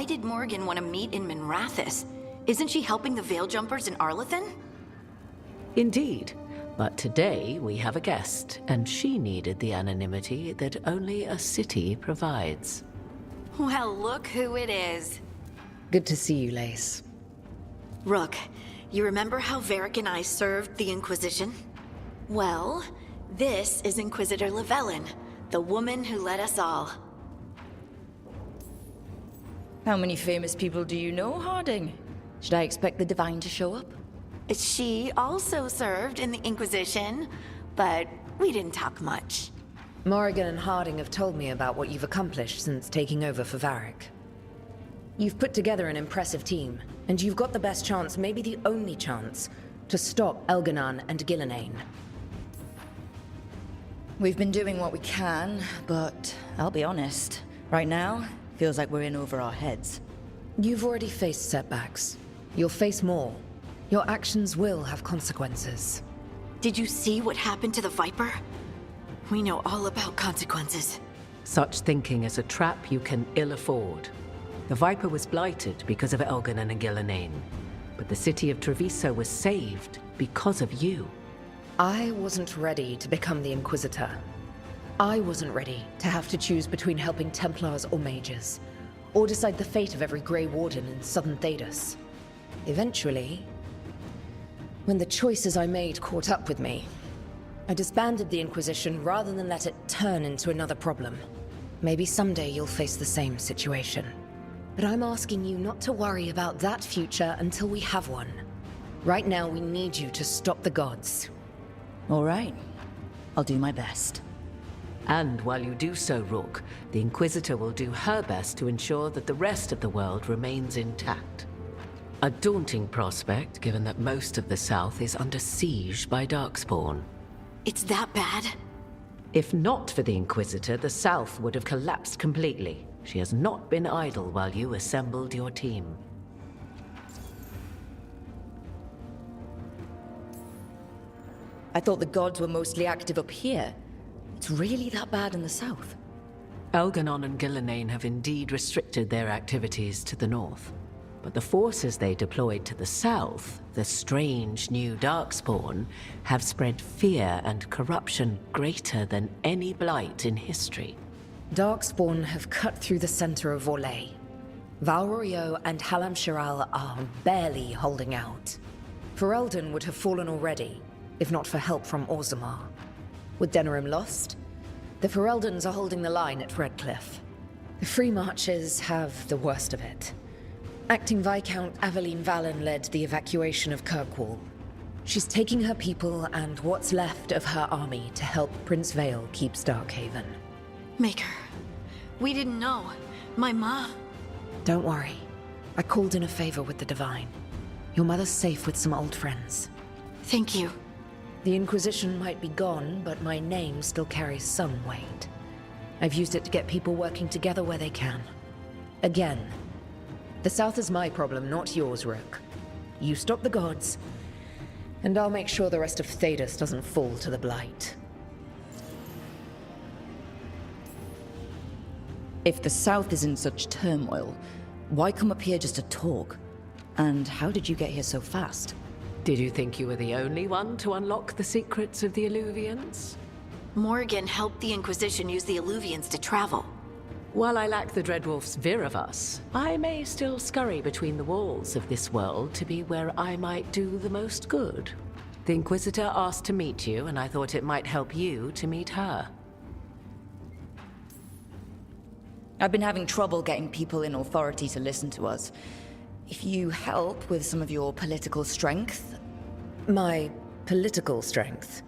why did Morgan want to meet in Minrathous? Isn't she helping the Veil Jumpers in Arlathan? Indeed. But today we have a guest, and she needed the anonymity that only a city provides. Well, look who it is. Good to see you, Lace. Rook, you remember how Varric and I served the Inquisition? Well, this is Inquisitor Lavellan, the woman who led us all. How many famous people do you know, Harding? Should I expect the Divine to show up? She also served in the Inquisition, but we didn't talk much. Morrigan and Harding have told me about what you've accomplished since taking over for Varric. You've put together an impressive team, and you've got the best chance, maybe the only chance, to stop Elgar'nan and Gillenane. We've been doing what we can, but I'll be honest. Right now, feels like we're in over our heads. You've already faced setbacks. You'll face more. Your actions will have consequences. Did you see what happened to the Viper? We know all about consequences. Such thinking is a trap you can ill afford. The Viper was blighted because of Elgar'nan and Gillenane, but the city of Treviso was saved because of you. I wasn't ready to become the Inquisitor. I wasn't ready to have to choose between helping Templars or Mages, or decide the fate of every Grey Warden in southern Thedas. Eventually, when the choices I made caught up with me, I disbanded the Inquisition rather than let it turn into another problem. Maybe someday you'll face the same situation. But I'm asking you not to worry about that future until we have one. Right now, we need you to stop the gods. All right. I'll do my best. And while you do so, Rook, the Inquisitor will do her best to ensure that the rest of the world remains intact. A daunting prospect, given that most of the South is under siege by Darkspawn. It's that bad? If not for the Inquisitor, the South would have collapsed completely. She has not been idle while you assembled your team. I thought the gods were mostly active up here. It's really that bad in the south? Elgar'nan and Gillenane have indeed restricted their activities to the north. But the forces they deployed to the south, the strange new Darkspawn, have spread fear and corruption greater than any blight in history. Darkspawn have cut through the center of Orlais. Valrorio and Halam Shiral are barely holding out. Ferelden would have fallen already, if not for help from Orzammar. With Denerim lost, the Fereldans are holding the line at Redcliffe. The Free Marches have the worst of it. Acting Viscount Aveline Vallen led the evacuation of Kirkwall. She's taking her people and what's left of her army to help Prince Vale keep Starkhaven. Maker, we didn't know. My ma... Don't worry. I called in a favor with the Divine. Your mother's safe with some old friends. Thank you. The Inquisition might be gone, but my name still carries some weight. I've used it to get people working together where they can. Again, the South is my problem, not yours, Rook. You stop the gods, and I'll make sure the rest of Thedas doesn't fall to the Blight. If the south is in such turmoil, why come up here just to talk? And how did you get here so fast? Did you think you were the only one to unlock the secrets of the Illuvians? Morgan helped the Inquisition use the Illuvians to travel. While I lack the Dreadwolf's Viravus, I may still scurry between the walls of this world to be where I might do the most good. The Inquisitor asked to meet you, and I thought it might help you to meet her. I've been having trouble getting people in authority to listen to us. If you help with some of your political strength... My political strength?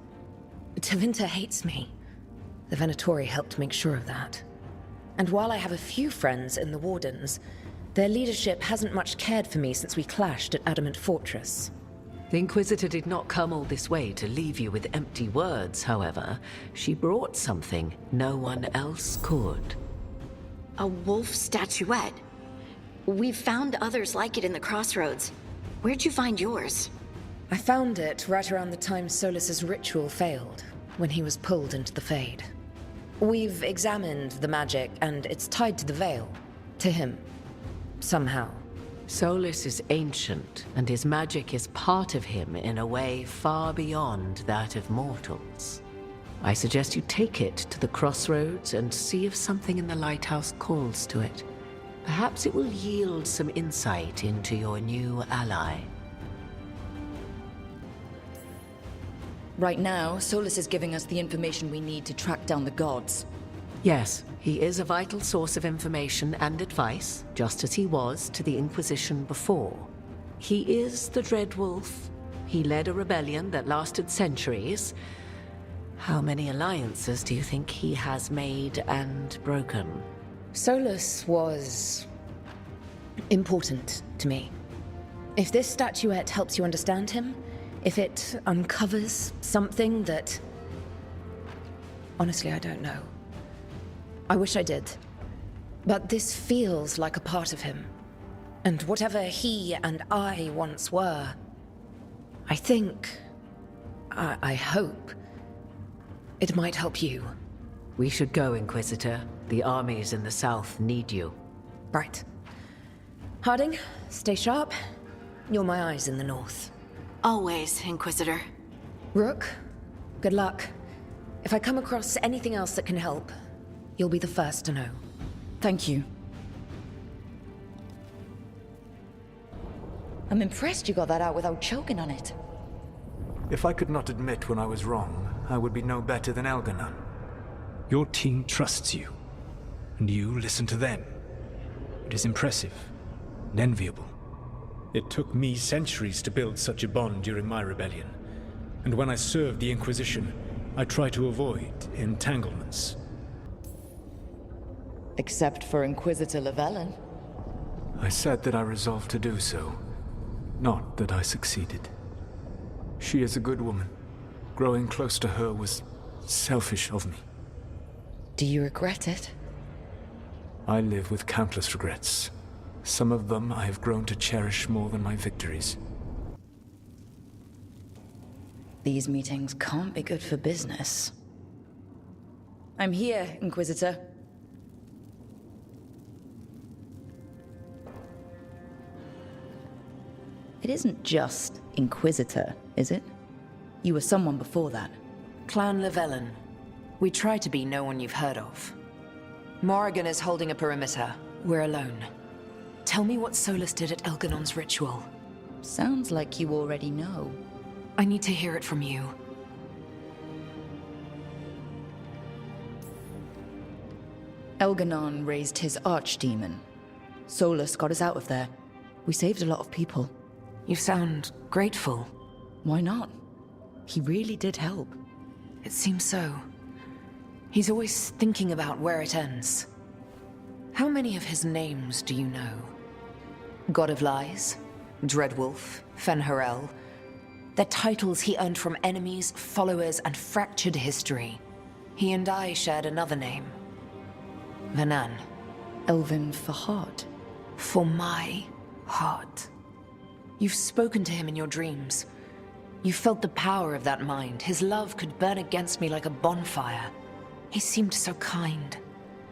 Tevinter hates me. The Venatori helped make sure of that. And while I have a few friends in the Wardens, their leadership hasn't much cared for me since we clashed at Adamant Fortress. The Inquisitor did not come all this way to leave you with empty words, however. She brought something no one else could. A wolf statuette? We've found others like it in the crossroads. Where'd you find yours? I found it right around the time Solas's ritual failed, when he was pulled into the Fade. We've examined the magic, and it's tied to the Veil. To him. somehow. Solas is ancient, and his magic is part of him in a way far beyond that of mortals. I suggest you take it to the crossroads and see if something in the lighthouse calls to it. Perhaps it will yield some insight into your new ally. Right now, Solas is giving us the information we need to track down the gods. Yes, he is a vital source of information and advice, just as he was to the Inquisition before. He is the Dreadwolf. He led a rebellion that lasted centuries. How many alliances do you think he has made and broken? Solas was important to me. If this statuette helps you understand him, if it uncovers something that... Honestly, I don't know. I wish I did. But this feels like a part of him. And whatever he and I once were, I think... I hope... it might help you. We should go, Inquisitor. The armies in the south need you. Right. Harding, stay sharp. You're my eyes in the north. Always, Inquisitor. Rook, good luck. If I come across anything else that can help, you'll be the first to know. Thank you. I'm impressed you got that out without choking on it. If I could not admit when I was wrong, I would be no better than Elgar'nan. Your team trusts you, and you listen to them. It is impressive and enviable. It took me centuries to build such a bond during my rebellion, and when I served the Inquisition, I tried to avoid entanglements. Except for Inquisitor Lavellan. I said that I resolved to do so, not that I succeeded. She is a good woman. Growing close to her was selfish of me. Do you regret it? I live with countless regrets. Some of them I have grown to cherish more than my victories. These meetings can't be good for business. I'm here, Inquisitor. It isn't just Inquisitor, is it? You were someone before that. Clan Lavellan. We try to be no one you've heard of. Morrigan is holding a perimeter. We're alone. Tell me what Solas did at Elgar'nan's ritual. Sounds like you already know. I need to hear it from you. Elgar'nan raised his archdemon. Solas got us out of there. We saved a lot of people. You sound grateful. Why not? He really did help. It seems so. He's always thinking about where it ends. How many of his names do you know? God of Lies, Dreadwolf, Fen'Harel. They're titles he earned from enemies, followers, and fractured history. He and I shared another name. Vanan. Elvhen for heart. For my heart. You've spoken to him in your dreams. You felt the power of that mind. His love could burn against me like a bonfire. He seemed so kind,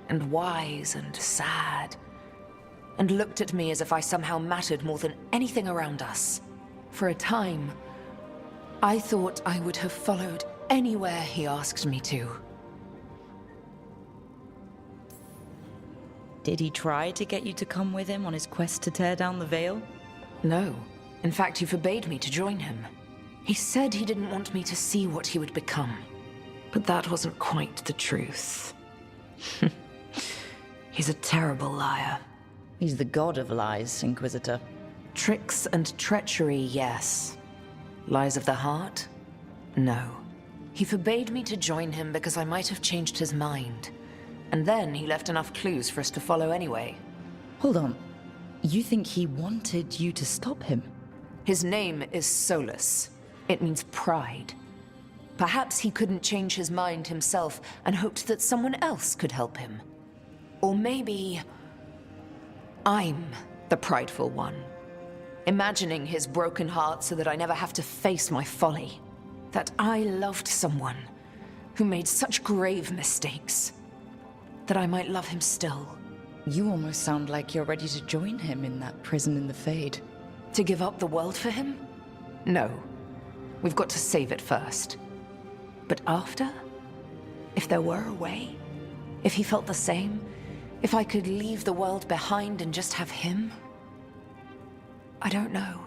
and wise, and sad, and looked at me as if I somehow mattered more than anything around us. For a time, I thought I would have followed anywhere he asked me to. Did he try to get you to come with him on his quest to tear down the Veil? No. In fact, he forbade me to join him. He said he didn't want me to see what he would become. But that wasn't quite the truth. He's a terrible liar. He's the god of lies, Inquisitor. Tricks and treachery, yes. Lies of the heart? No. He forbade me to join him because I might have changed his mind. And then he left enough clues for us to follow anyway. Hold on. You think he wanted you to stop him? His name is Solas. It means pride. Perhaps he couldn't change his mind himself and hoped that someone else could help him. Or maybe... I'm the prideful one. Imagining his broken heart so that I never have to face my folly. That I loved someone who made such grave mistakes. That I might love him still. You almost sound like you're ready to join him in that prison in the Fade. To give up the world for him? No. We've got to save it first. But after? If there were a way? If he felt the same? If I could leave the world behind and just have him? I don't know.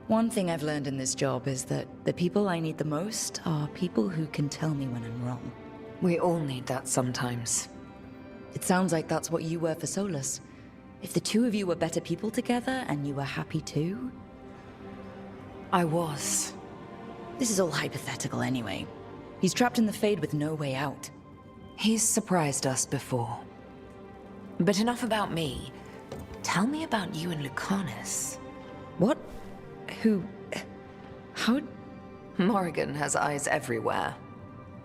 One thing I've learned in this job is that the people I need the most are people who can tell me when I'm wrong. We all need that sometimes. It sounds like that's what you were for Solas. If the two of you were better people together and you were happy too... I was. This is all hypothetical anyway. He's trapped in the Fade with no way out. He's surprised us before. But enough about me. Tell me about you and Lucanus. What? Who... How... Morrigan has eyes everywhere.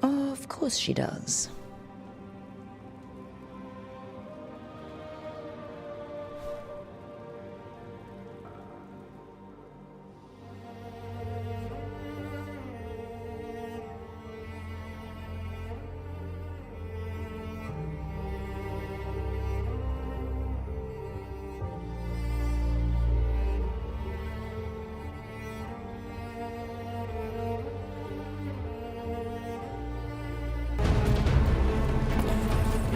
Of course she does.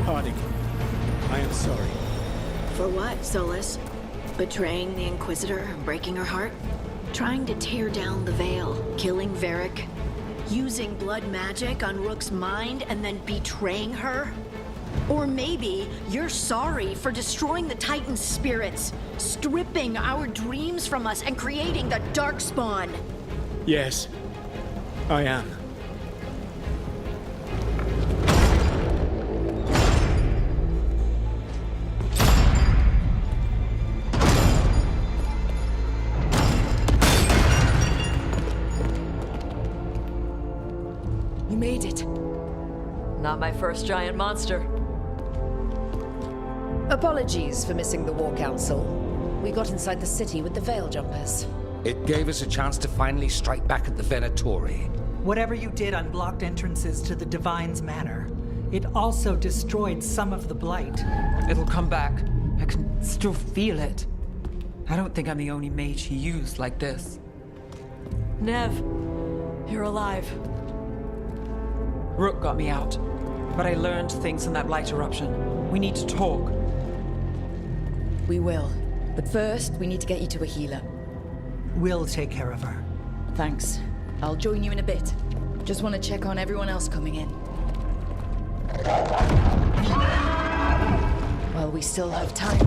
Harding, I am sorry. For what, Solas? Betraying the Inquisitor and breaking her heart? Trying to tear down the Veil, killing Varric? Using blood magic on Rook's mind and then betraying her? Or maybe you're sorry for destroying the Titan's spirits, stripping our dreams from us and creating the Darkspawn. Yes, I am. You made it. Not my first giant monster. Apologies for missing the War Council. We got inside the city with the Veil Jumpers. It gave us a chance to finally strike back at the Venatori. Whatever you did unblocked entrances to the Divine's Manor. It also destroyed some of the Blight. It'll come back. I can still feel it. I don't think I'm the only mage he used like this. Nev, you're alive. Rook got me out, but I learned things in that light eruption. We need to talk. We will. But first, we need to get you to a healer. We'll take care of her. Thanks. I'll join you in a bit. Just want to check on everyone else coming in. Well, we still have time.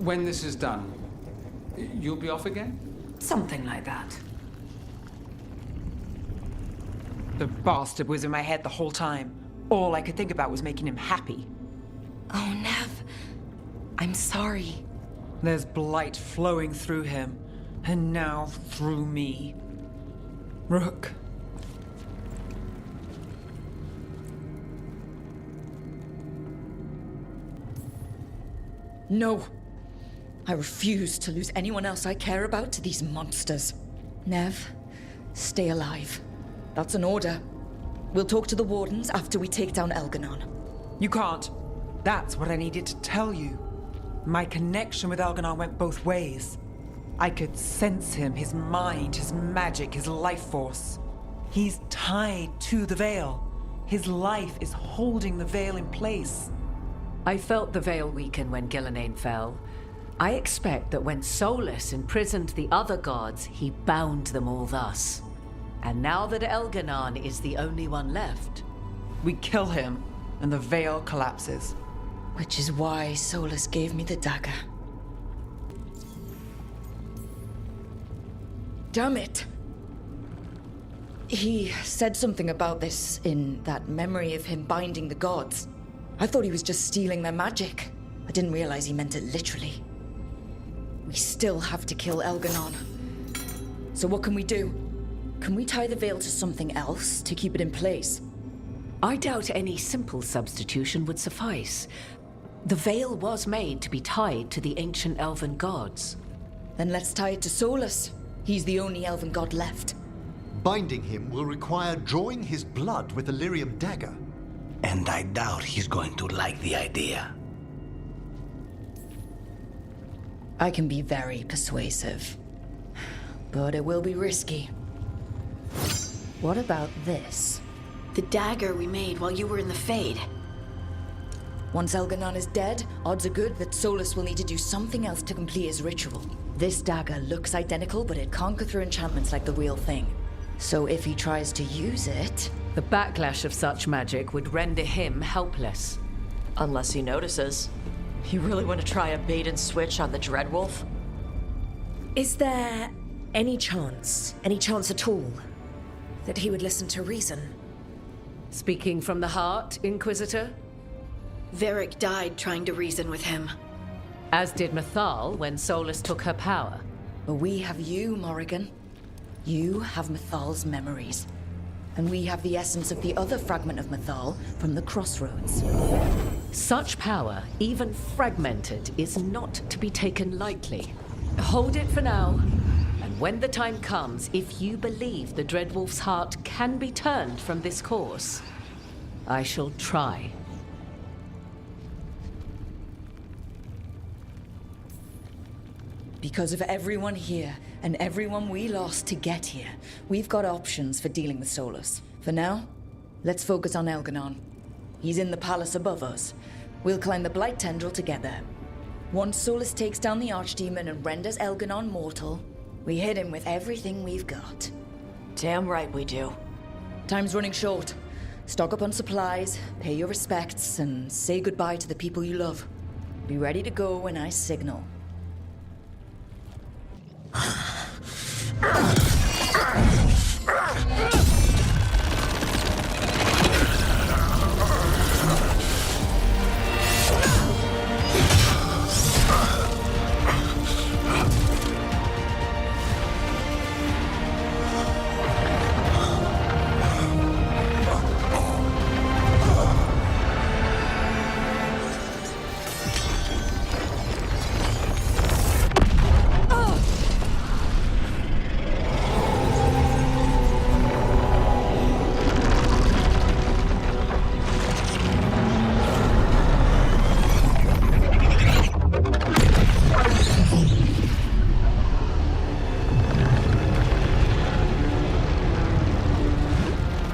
When this is done, you'll be off again? Something like that. The bastard was in my head the whole time. All I could think about was making him happy. Oh, Nev. I'm sorry. There's blight flowing through him, and now through me. Rook. No. I refuse to lose anyone else I care about to these monsters. Nev, stay alive. That's an order. We'll talk to the Wardens after we take down Elgar'nan. You can't. That's what I needed to tell you. My connection with Elgar'nan went both ways. I could sense him, his mind, his magic, his life force. He's tied to the Veil. His life is holding the Veil in place. I felt the Veil weaken when Elgar'nan fell. I expect that when Solas imprisoned the other gods, he bound them all thus. And now that Elgar'nan is the only one left... We kill him, and the Veil collapses. Which is why Solas gave me the dagger. Damn it! He said something about this in that memory of him binding the gods. I thought he was just stealing their magic. I didn't realize he meant it literally. We still have to kill Elgar'nan. So what can we do? Can we tie the veil to something else to keep it in place? I doubt any simple substitution would suffice. The veil was made to be tied to the ancient elven gods. Then let's tie it to Solas. He's the only elven god left. Binding him will require drawing his blood with a lyrium dagger. And I doubt he's going to like the idea. I can be very persuasive. But it will be risky. What about this? The dagger we made while you were in the Fade. Once Elgar'nan is dead, odds are good that Solas will need to do something else to complete his ritual. This dagger looks identical, but it can't go through enchantments like the real thing. So if he tries to use it... The backlash of such magic would render him helpless. Unless he notices. You really want to try a bait and switch on the Dreadwolf? Is there any chance at all, that he would listen to reason? Speaking from the heart, Inquisitor? Varric died trying to reason with him. As did Mythal when Solas took her power. But we have you, Morrigan. You have Mythal's memories. And we have the essence of the other fragment of Mythal from the Crossroads. Such power, even fragmented, is not to be taken lightly. Hold it for now. And when the time comes, if you believe the Dreadwolf's heart can be turned from this course, I shall try. Because of everyone here, and everyone we lost to get here, we've got options for dealing with Solas. For now, let's focus on Elgar'nan. He's in the palace above us. We'll climb the Blight Tendril together. Once Solas takes down the Archdemon and renders Elgar'nan mortal, we hit him with everything we've got. Damn right we do. Time's running short. Stock up on supplies, pay your respects, and say goodbye to the people you love. Be ready to go when I signal.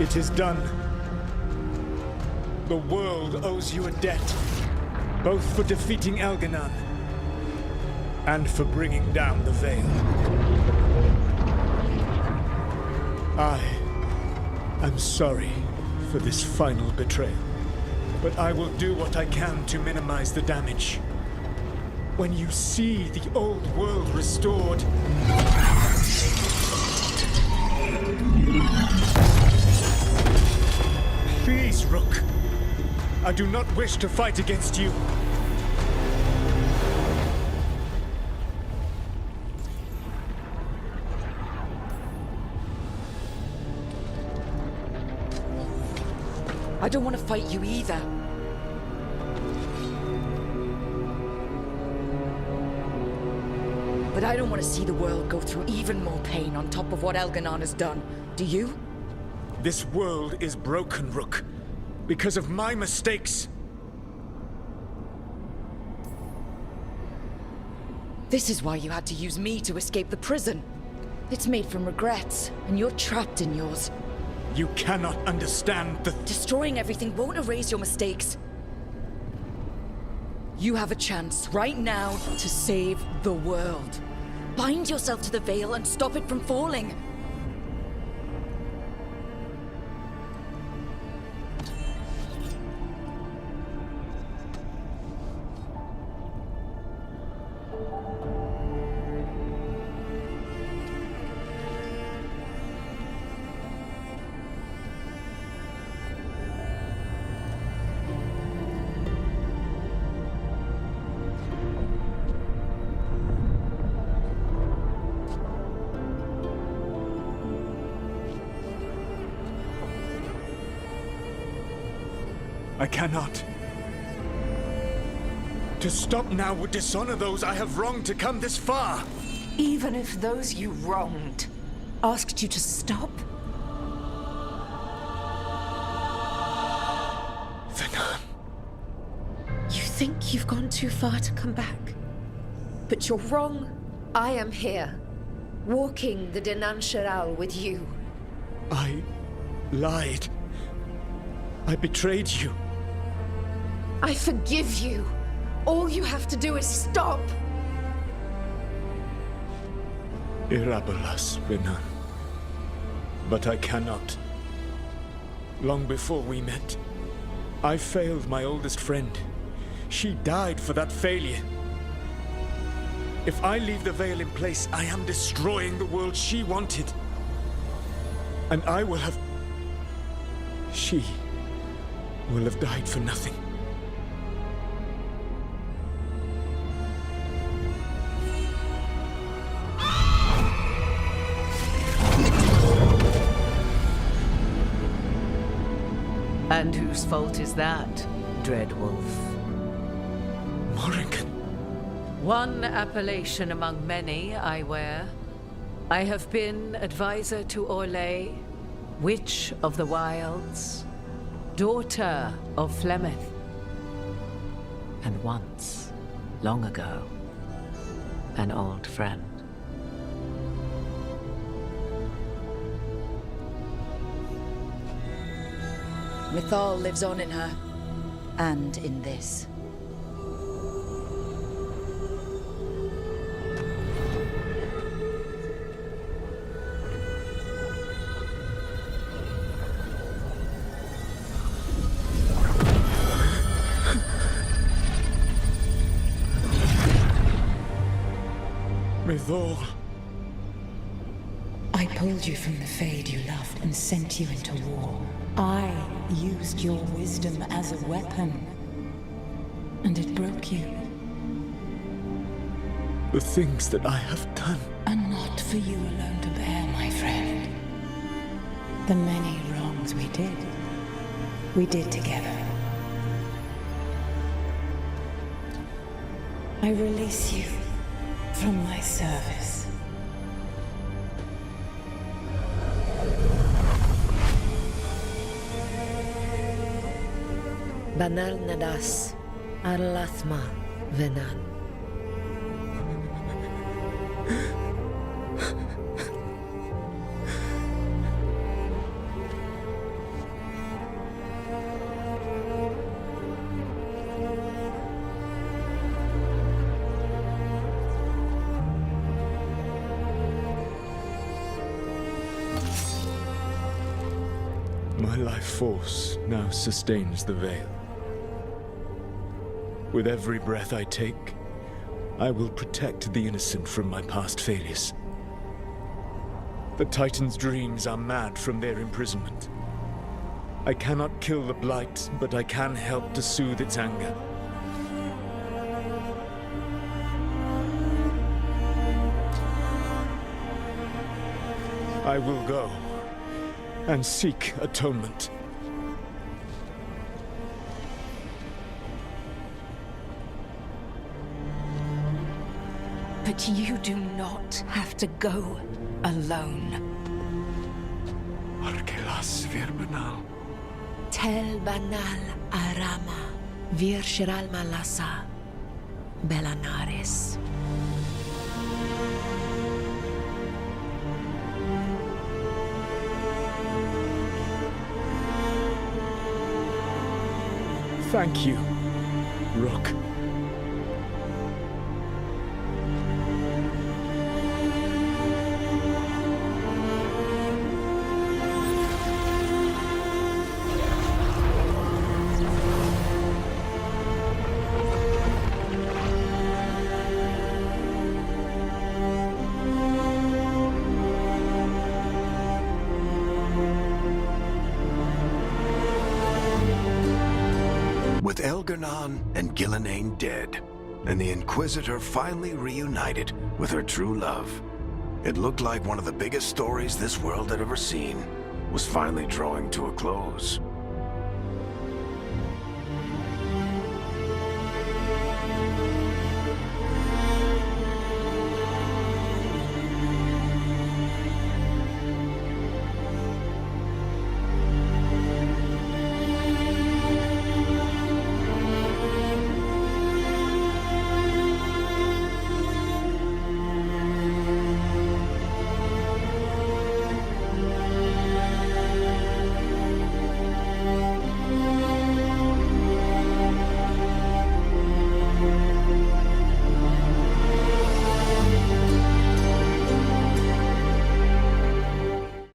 It is done. The world owes you a debt, both for defeating Elgar'nan and for bringing down the Veil. I am sorry for this final betrayal, but I will do what I can to minimize the damage. When you see the old world restored, please, Rook. I do not wish to fight against you. I don't want to fight you either. But I don't want to see the world go through even more pain on top of what Elgar'nan has done. Do you? This world is broken, Rook, because of my mistakes. This is why you had to use me to escape the prison. It's made from regrets, and you're trapped in yours. You cannot understand the... Destroying everything won't erase your mistakes. You have a chance right now to save the world. Bind yourself to the Veil and stop it from falling. I cannot. To stop now would dishonor those I have wronged to come this far. Even if those you wronged asked you to stop? Venan. You think you've gone too far to come back? But you're wrong. I am here, walking the Denan Sheral with you. I lied. I betrayed you. I forgive you. All you have to do is stop. Irabolas, Venan. But I cannot. Long before we met, I failed my oldest friend. She died for that failure. If I leave the veil in place, I am destroying the world she wanted. And I will have... She will have died for nothing. And whose fault is that, Dread Wolf? Morrigan. One appellation among many, I wear. I have been advisor to Orlais, Witch of the Wilds, daughter of Flemeth, and once, long ago, an old friend. Mythal lives on in her, and in this. Mythal. I pulled you from the Fade you loved and sent you into war. I used your wisdom as a weapon, and it broke you. The things that I have done are not for you alone to bear, my friend. The many wrongs we did together. I release you from my service. Banal Nadas, Arlathma, Venan. My life force now sustains the veil. With every breath I take, I will protect the innocent from my past failures. The Titan's dreams are mad from their imprisonment. I cannot kill the Blight, but I can help to soothe its anger. I will go and seek atonement. But you do not have to go alone. Arkelas Virbanal. Tel Banal Arama, Vir Shiral Malasa, Belanaris. Thank you, Rook. With Elgar'nan and Gillenane dead, and the Inquisitor finally reunited with her true love, it looked like one of the biggest stories this world had ever seen was finally drawing to a close.